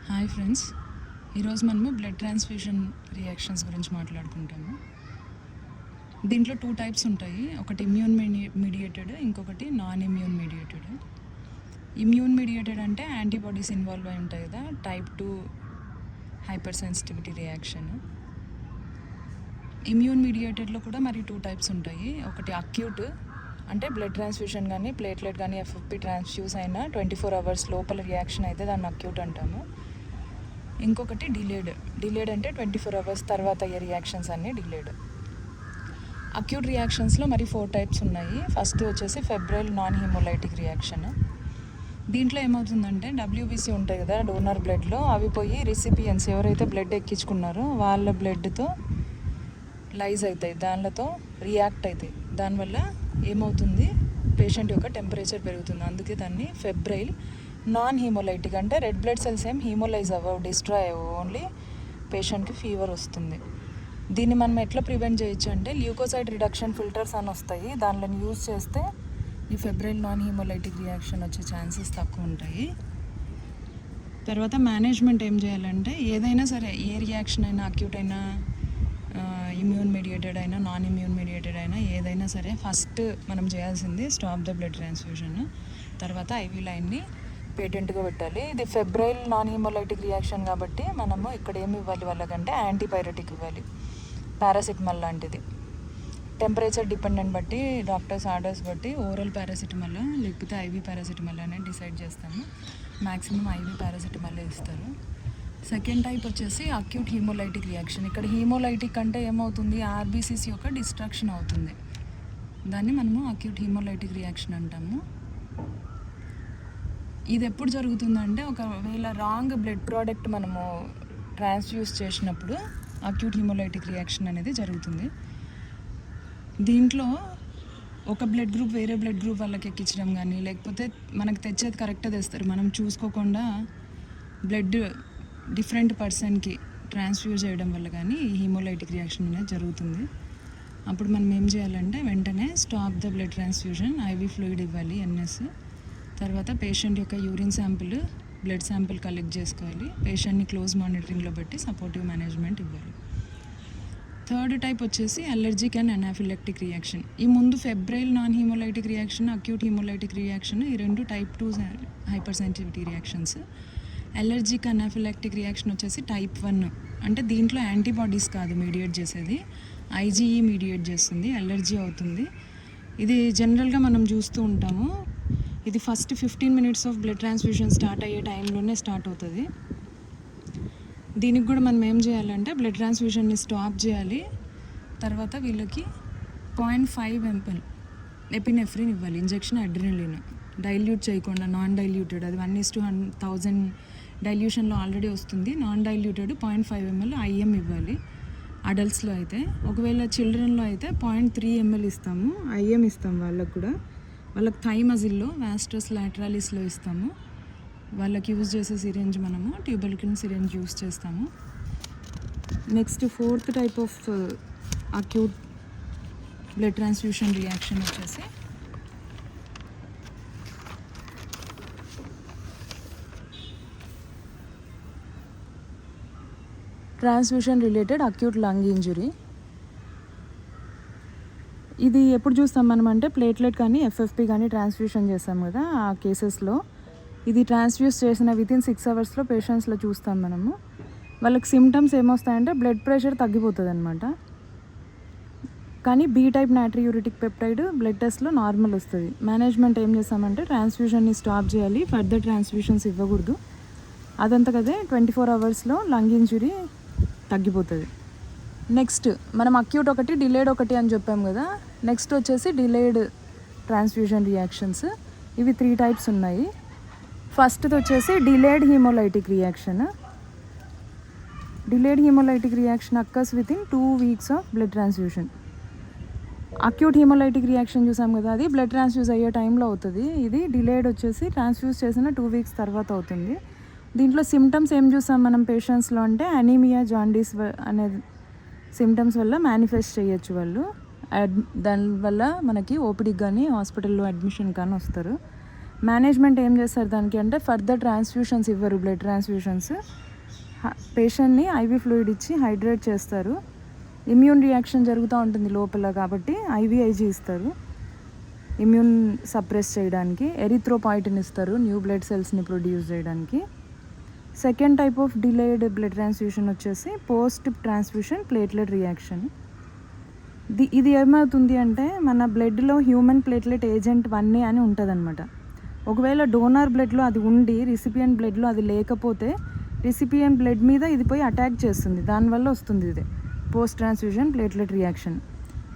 Hi friends, ఈరోజు మనము blood transfusion reactions గురించి మాట్లాడుకుంటాము. దీంట్లో 2 టైప్స్ ఉంటాయి. ఒకటి ఇమ్యూన్ మీడియేటెడ్, ఇంకొకటి non immune mediated. Immune mediated అంటే యాంటీబాడీస్ ఇన్వాల్వ్ అయి ఉంటాయి కదా, type 2 hypersensitivity reaction. Immune మీడియేటెడ్లో కూడా మరి 2 టైప్స్ ఉంటాయి. ఒకటి అక్యూట్ అంటే బ్లడ్ ట్రాన్స్ఫ్యూషన్ కానీ ప్లేట్లెట్ కానీ ఎఫ్ఎఫ్పి ట్రాన్స్ఫ్యూజ్ అయినా 24 hours లోపల రియాక్షన్ అయితే దాన్ని అక్యూట్ అంటాము. ఇంకొకటి డిలేడ్ అంటే 24 hours తర్వాత అయ్యే రియాక్షన్స్ అన్నీ డిలేడ్. అక్యూట్ రియాక్షన్స్లో మరి 4 టైప్స్ ఉన్నాయి. ఫస్ట్ వచ్చేసి ఫెబ్రైల్ నాన్ హీమోలైటిక్ రియాక్షన్. దీంట్లో ఏమవుతుందంటే డబ్ల్యూబీసీ ఉంటాయి కదా డోనర్ బ్లడ్లో, అవి పోయి రిసిపియన్స్ ఎవరైతే బ్లడ్ ఎక్కించుకున్నారో వాళ్ళ బ్లడ్తో లైజ్ అవుతాయి, దానితో రియాక్ట్ అవుతాయి. దానివల్ల ఏమవుతుంది, పేషెంట్ యొక్క టెంపరేచర్ పెరుగుతుంది. అందుకే దాన్ని ఫెబ్రైల్ నాన్ హీమోలైటిక్ అంటే రెడ్ బ్లడ్ సెల్స్ ఏం హీమోలైజ్ అవ్వవు, డిస్ట్రాయ్ అవ్వవు, ఓన్లీ పేషెంట్కి ఫీవర్ వస్తుంది. దీన్ని మనం ఎట్లా ప్రివెంట్ చేయొచ్చు అంటే ల్యూకోసైడ్ రిడక్షన్ ఫిల్టర్స్ అని వస్తాయి, దానిలో యూజ్ చేస్తే ఈ ఫెబ్రైల్ నాన్ హీమోలైటిక్ రియాక్షన్ వచ్చే ఛాన్సెస్ తక్కువ ఉంటాయి. తర్వాత మేనేజ్మెంట్ ఏం చేయాలంటే ఏదైనా సరే, ఏ రియాక్షన్ అయినా అక్యూట్ అయినా ఇమ్యూన్ మీడియేటెడ్ అయినా నాన్ ఇమ్యూన్ మీడియేటెడ్ అయినా ఏదైనా సరే ఫస్ట్ మనం చేయాల్సింది స్టాప్ ద బ్లడ్ ట్రాన్స్ఫ్యూషన్. తర్వాత ఐవీ లైన్ని పేటెంట్గా పెట్టాలి. ఇది ఫెబ్రైల్ నాన్ హీమోలైటిక్ రియాక్షన్ కాబట్టి మనము ఇక్కడ ఏమి ఇవ్వాలి వాళ్ళకంటే యాంటీపైరెటిక్ ఇవ్వాలి, పారాసిటమాల్ లాంటిది. టెంపరేచర్ డిపెండెంట్ బట్టి డాక్టర్స్ ఆర్డర్స్ బట్టి ఓరల్ పారాసిటమాల్ లేకపోతే ఐవీ పారాసిటమాల్ అనేది డిసైడ్ చేస్తాము. మ్యాక్సిమం ఐవీ పారాసిటమాల్ ఇస్తారు. సెకండ్ టైప్ వచ్చేసి అక్యూట్ హీమోలైటిక్ రియాక్షన్. ఇక్కడ హీమోలైటిక్ అంటే ఏమవుతుంది, ఆర్బీసీస్ యొక్క డిస్ట్రక్షన్ అవుతుంది, దాన్ని మనము అక్యూట్ హీమోలైటిక్ రియాక్షన్ అంటాము. ఇది ఎప్పుడు జరుగుతుందంటే ఒకవేళ రాంగ్ బ్లడ్ ప్రోడక్ట్ మనము ట్రాన్స్ఫ్యూజ్ చేసినప్పుడు అక్యూట్ హీమోలైటిక్ రియాక్షన్ అనేది జరుగుతుంది. దీంట్లో ఒక బ్లడ్ గ్రూప్ వేరే బ్లడ్ గ్రూప్ వాళ్ళకి ఎక్కించడం కానీ లేకపోతే మనకు తెచ్చేది కరెక్ట్గా తెస్తారు, మనం చూసుకోకుండా బ్లడ్ డిఫరెంట్ పర్సన్కి ట్రాన్స్ఫ్యూజ్ చేయడం వల్ల కానీ ఈ హీమోలైటిక్ రియాక్షన్ అనేది జరుగుతుంది. అప్పుడు మనం ఏం చేయాలంటే వెంటనే stop the blood transfusion, ivy fluid ఇవ్వాలి ఎన్ఎస్. తర్వాత పేషెంట్ యొక్క urine sample, blood sample collect చేసుకోవాలి. పేషెంట్ని క్లోజ్ మానిటరింగ్లో పెట్టి సపోర్టివ్ మేనేజ్మెంట్ ఇవ్వాలి. థర్డ్ టైప్ వచ్చేసి అలర్జిక్ అండ్ అనాఫిలాక్టిక్ రియాక్షన్. ఈ ముందు febrile non haemolytic reaction, acute haemolytic reaction, ఈ రెండు type 2 hyper sensitivity reactions. Allergic anaphylactic reaction వచ్చేసి టైప్ 1 అంటే దీంట్లో యాంటీబాడీస్ కాదు మీడియేట్ చేసేది, ఐజీఈ మీడియేట్ చేస్తుంది, అలర్జీ అవుతుంది. ఇది జనరల్గా మనం చూస్తూ ఉంటాము. ఇది first 15 minutes of blood transfusion start అయ్యే టైంలోనే స్టార్ట్ అవుతుంది. దీనికి కూడా మనం ఏం చేయాలంటే బ్లడ్ ట్రాన్స్ఫ్యూషన్ని స్టాప్ చేయాలి. తర్వాత వీళ్ళకి 0.5 ml ఎపినెఫ్రిన్ ఇవ్వాలి, ఇంజెక్షన్ అడ్రినలిన్, డైల్యూట్ చేయకుండా నాన్ డైల్యూటెడ్, అది 1:1000 డైల్యూషన్లో ఆల్రెడీ వస్తుంది. నాన్ డైల్యూటెడ్ 0.5 ml ఐఎం ఇవ్వాలి అడల్ట్స్లో అయితే. ఒకవేళ చిల్డ్రన్లో అయితే 0.3 ml ఇస్తాము, ఐఎం ఇస్తాం వాళ్ళకు కూడా. వాళ్ళకి థైమజిల్లో వాస్టస్ లాటరాలిస్లో ఇస్తాము. వాళ్ళకి యూజ్ చేసే సిరింజ్ మనము ట్యూబర్క్యులిన్ సిరింజ్ యూజ్ చేస్తాము. Next 4th type of acute blood transfusion reaction వచ్చేసి transfusion related acute lung injury. ఇది ఎప్పుడు చూస్తాం మనం అంటే ప్లేట్లెట్ కానీ ఎఫ్ఎఫ్పి కానీ ట్రాన్స్ఫ్యూషన్ చేస్తాం కదా, ఆ కేసెస్లో ఇది ట్రాన్స్ఫ్యూజ్ చేసిన వితిన్ 6 hours పేషెంట్స్లో చూస్తాం మనము. వాళ్ళకి సిమ్టమ్స్ ఏమొస్తాయంటే బ్లడ్ ప్రెషర్ తగ్గిపోతుంది అనమాట. కానీ be type natriuretic peptide blood టెస్ట్లో నార్మల్ వస్తుంది. మేనేజ్మెంట్ ఏం చేస్తామంటే ట్రాన్స్ఫ్యూషన్ని స్టాప్ చేయాలి, ఫర్దర్ ట్రాన్స్ఫ్యూషన్స్ ఇవ్వకూడదు. అదంతా కదే 24 hours లంగ్ ఇంజురీ తగ్గిపోతుంది. నెక్స్ట్ మనం అక్యూట్ ఒకటి డిలేడ్ ఒకటి అని చెప్పాం కదా. నెక్స్ట్ వచ్చేసి డిలేడ్ ట్రాన్స్ఫ్యూషన్ రియాక్షన్స్. ఇవి 3 types ఉన్నాయి. ఫస్ట్ది వచ్చేసి delayed haemolytic reaction. Delayed haemolytic reaction occurs within 2 weeks of blood transfusion. Acute haemolytic reaction చూసాం కదా, అది బ్లడ్ ట్రాన్స్ఫ్యూజ్ అయ్యే టైంలో అవుతుంది. ఇది డిలేడ్ వచ్చేసి ట్రాన్స్ఫ్యూజ్ చేసిన 2 weeks తర్వాత అవుతుంది. దీంట్లో సిమ్టమ్స్ ఏం చూసాం మనం పేషెంట్స్లో అంటే అనీమియా, జాండీస్ అనే సిమ్టమ్స్ వల్ల మేనిఫెస్ట్ చేయొచ్చు వాళ్ళు. దానివల్ల మనకి ఓపీడీకి కానీ హాస్పిటల్లో అడ్మిషన్ కానీ వస్తారు. మేనేజ్మెంట్ ఏం చేస్తారు దానికి అంటే ఫర్దర్ ట్రాన్స్ఫ్యూషన్స్ ఇవ్వరు, బ్లడ్ ట్రాన్స్ఫ్యూషన్స్. పేషెంట్ని ఐవీ ఫ్లూయిడ్ ఇచ్చి హైడ్రేట్ చేస్తారు. ఇమ్యూన్ రియాక్షన్ జరుగుతూ ఉంటుంది లోపల కాబట్టి ఐవీఐజీ ఇస్తారు ఇమ్యూన్ సప్రెస్ చేయడానికి. ఎరిథ్రోపాయిటిన్ ఇస్తారు న్యూ బ్లడ్ సెల్స్ని ప్రొడ్యూస్ చేయడానికి. Second type of delayed blood transfusion వచ్చేసి పోస్ట్ ట్రాన్స్ఫ్యూషన్ ప్లేట్లెట్ రియాక్షన్. ఇది ఏమవుతుంది అంటే మన బ్లడ్లో హ్యూమన్ ప్లేట్లెట్ ఏజెంట్ 1A అని ఉంటుంది అనమాట. ఒకవేళ డోనర్ బ్లడ్లో అది ఉండి రిసిపియెంట్ బ్లడ్లో అది లేకపోతే రిసిపియెంట్ బ్లడ్ మీద ఇది పోయి అటాక్ చేస్తుంది, దానివల్ల వస్తుంది ఇది పోస్ట్ ట్రాన్స్ఫ్యూషన్ ప్లేట్లెట్ రియాక్షన్.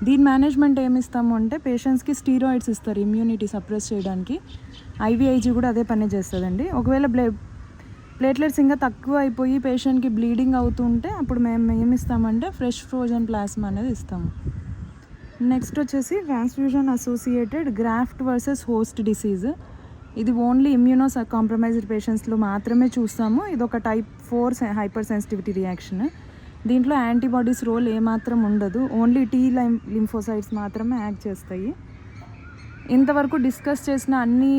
దీని మేనేజ్మెంట్ ఏమి ఇస్తాము అంటే పేషెంట్స్కి స్టీరాయిడ్స్ ఇస్తారు ఇమ్యూనిటీ సప్రెస్ చేయడానికి. ఐవీఐజీ కూడా అదే పని చేస్తుందండి. ఒకవేళ ప్లేట్లెట్స్ ఇంకా తక్కువ అయిపోయి పేషెంట్కి బ్లీడింగ్ అవుతుంటే అప్పుడు మేము ఏమి ఇస్తామంటే ఫ్రెష్ ఫ్రోజన్ ప్లాస్మా అనేది ఇస్తాము. నెక్స్ట్ వచ్చేసి transfusion associated graft versus host disease. ఇది ఓన్లీ ఇమ్యూనో కాంప్రమైజ్డ్ పేషెంట్స్లో మాత్రమే చూస్తాము. ఇది ఒక టైప్ 4 హైపర్ సెన్సిటివిటీ రియాక్షన్. దీంట్లో యాంటీబాడీస్ రోల్ ఏమాత్రం ఉండదు, ఓన్లీ టీ లింఫోసైట్స్ మాత్రమే యాక్ట్ చేస్తాయి. ఇంతవరకు డిస్కస్ చేసిన అన్ని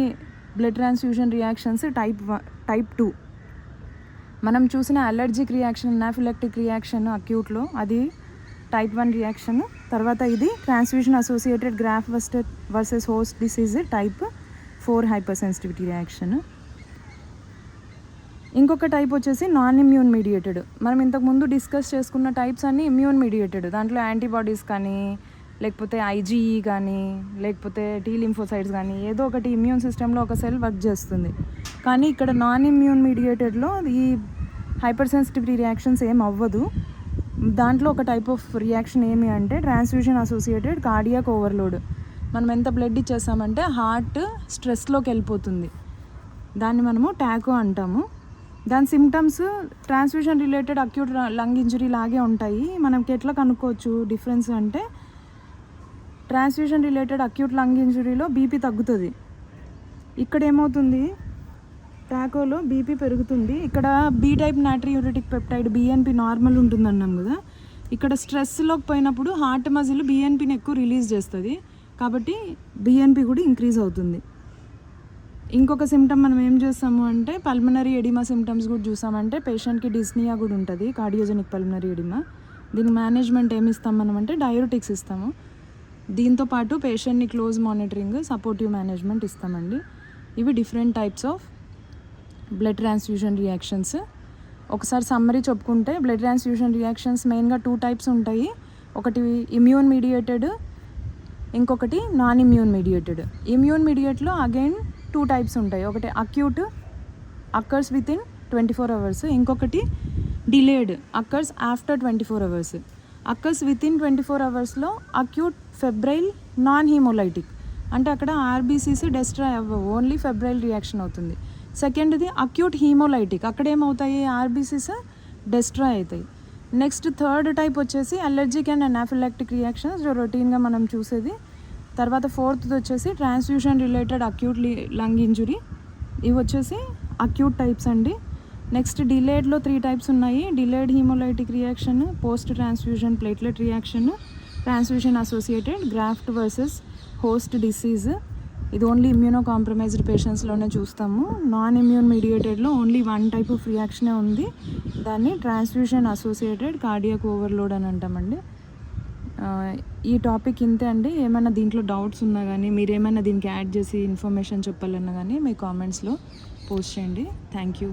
బ్లడ్ ట్రాన్స్ఫ్యూషన్ రియాక్షన్స్ టైప్ 2. మనం చూసిన అలర్జిక్ రియాక్షన్ అనాఫిలాక్టిక్ రియాక్షన్ అక్యూట్లో అది టైప్ 1 రియాక్షన్. తర్వాత ఇది transfusion associated graph versus host disease type 4 hyper sensitivity reaction. ఇంకొక టైప్ వచ్చేసి నాన్ ఇమ్యూన్ మీడియేటెడ్. మనం ఇంతకుముందు డిస్కస్ చేసుకున్న టైప్స్ అన్నీ ఇమ్యూన్ మీడియేటెడ్. దాంట్లో యాంటీబాడీస్ కానీ లేకపోతే ఐజీఈ కానీ లేకపోతే టీ లింఫోసైట్స్ కానీ ఏదో ఒకటి ఇమ్యూన్ సిస్టంలో ఒక సెల్ వర్క్ చేస్తుంది. కానీ ఇక్కడ నాన్ ఇమ్యూన్ మీడియేటెడ్లో ఈ హైపర్ సెన్సిటివిటీ రియాక్షన్స్ ఏం అవ్వదు. దాంట్లో ఒక టైప్ ఆఫ్ రియాక్షన్ ఏమి అంటే ట్రాన్స్ఫ్యూషన్ అసోసియేటెడ్ కార్డియాక్ ఓవర్లోడ్. మనం ఎంత బ్లడ్ ఇచ్చేస్తామంటే హార్ట్ స్ట్రెస్లోకి వెళ్ళిపోతుంది, దాన్ని మనము టాకో అంటాము. దాని symptoms transfusion related acute lung injury లాగే ఉంటాయి. మనకి ఎట్లా కనుక్కోవచ్చు డిఫరెన్స్ అంటే ట్రాన్స్ఫ్యూషన్ రిలేటెడ్ అక్యూట్ లంగ్ ఇంజరీలో బీపీ తగ్గుతుంది, ఇక్కడ ఏమవుతుంది టాకోలో బీపీ పెరుగుతుంది. ఇక్కడ B type natriuretic peptide BNP normal ఉంటుంది అన్నాం కదా, ఇక్కడ స్ట్రెస్లోకి పోయినప్పుడు హార్ట్ మజిల్ బిఎన్పిని ఎక్కువ రిలీజ్ చేస్తుంది కాబట్టి బిఎన్పి కూడా ఇంక్రీజ్ అవుతుంది. ఇంకొక సిమ్టమ్ మనం ఏం చేస్తాము అంటే పల్మనరీ ఎడిమా సిమ్టమ్స్ కూడా చూసామంటే పేషెంట్కి డిస్నియా కూడా ఉంటుంది, కార్డియోజెనిక్ పల్మనరీ ఎడిమా. దీని మేనేజ్మెంట్ ఏమి ఇస్తాం మనం అంటే డయూరిటిక్స్ ఇస్తాము. దీంతో పాటు పేషెంట్ని క్లోజ్ మానిటరింగ్ సపోర్టివ్ మేనేజ్మెంట్ ఇస్తామండి. ఇవి different types of blood transfusion reactions. ఒకసారి సమ్మరీ చెప్పుకుంటే బ్లడ్ ట్రాన్స్ఫ్యూషన్ రియాక్షన్స్ మెయిన్గా 2 టైప్స్ ఉంటాయి. ఒకటి ఇమ్యూన్ మీడియేటెడ్, ఇంకొకటి నాన్ ఇమ్యూన్ మీడియేటెడ్. ఇమ్యూన్ మీడియేట్లో అగైన్ 2 టైప్స్ ఉంటాయి. ఒకటి acute occurs within 24 hours, ఇంకొకటి delayed occurs after 24 hours. Occurs within 24 hoursలో అక్యూట్ ఫెబ్రైల్ నాన్ హీమోలైటిక్ అంటే అక్కడ ఆర్బీసీస్ డెస్ట్రాయ్ అవ్వవు, ఓన్లీ ఫెబ్రైల్ రియాక్షన్ అవుతుంది. సెకండ్ది అక్యూట్ హీమోలైటిక్, అక్కడ ఏమవుతాయి ఆర్బీసీస్ డెస్ట్రాయ్ అవుతాయి. నెక్స్ట్ థర్డ్ టైప్ వచ్చేసి అలర్జిక్ అండ్ అనాఫిలాక్టిక్ రియాక్షన్స్ రొటీన్గా మనం చూసేది. తర్వాత ఫోర్త్ది వచ్చేసి transfusion related acute lung injury, ఇవి వచ్చేసి అక్యూట్ టైప్స్ అండి. నెక్స్ట్ డిలేడ్లో 3 టైప్స్ ఉన్నాయి. Delayed haemolytic reaction, post transfusion platelet reaction, transfusion associated graft versus host disease. ఇది ఓన్లీ ఇమ్యూనో కాంప్రమైజ్డ్ పేషెంట్స్లోనే చూస్తాము. నాన్ ఇమ్యూన్ మీడియేటెడ్లో ఓన్లీ 1 టైప్ ఆఫ్ రియాక్షనే ఉంది, దాన్ని ట్రాన్స్ఫ్యూషన్ అసోసియేటెడ్ కార్డియాక్ ఓవర్లోడ్ అని అంటామండి. ఈ టాపిక్ ఇంతే అండి. ఏమైనా దీంట్లో డౌట్స్ ఉన్నా కానీ మీరు ఏమైనా దీనికి యాడ్ చేసి ఇన్ఫర్మేషన్ చెప్పాలన్నా కానీ మీ కామెంట్స్లో పోస్ట్ చేయండి. Thank you.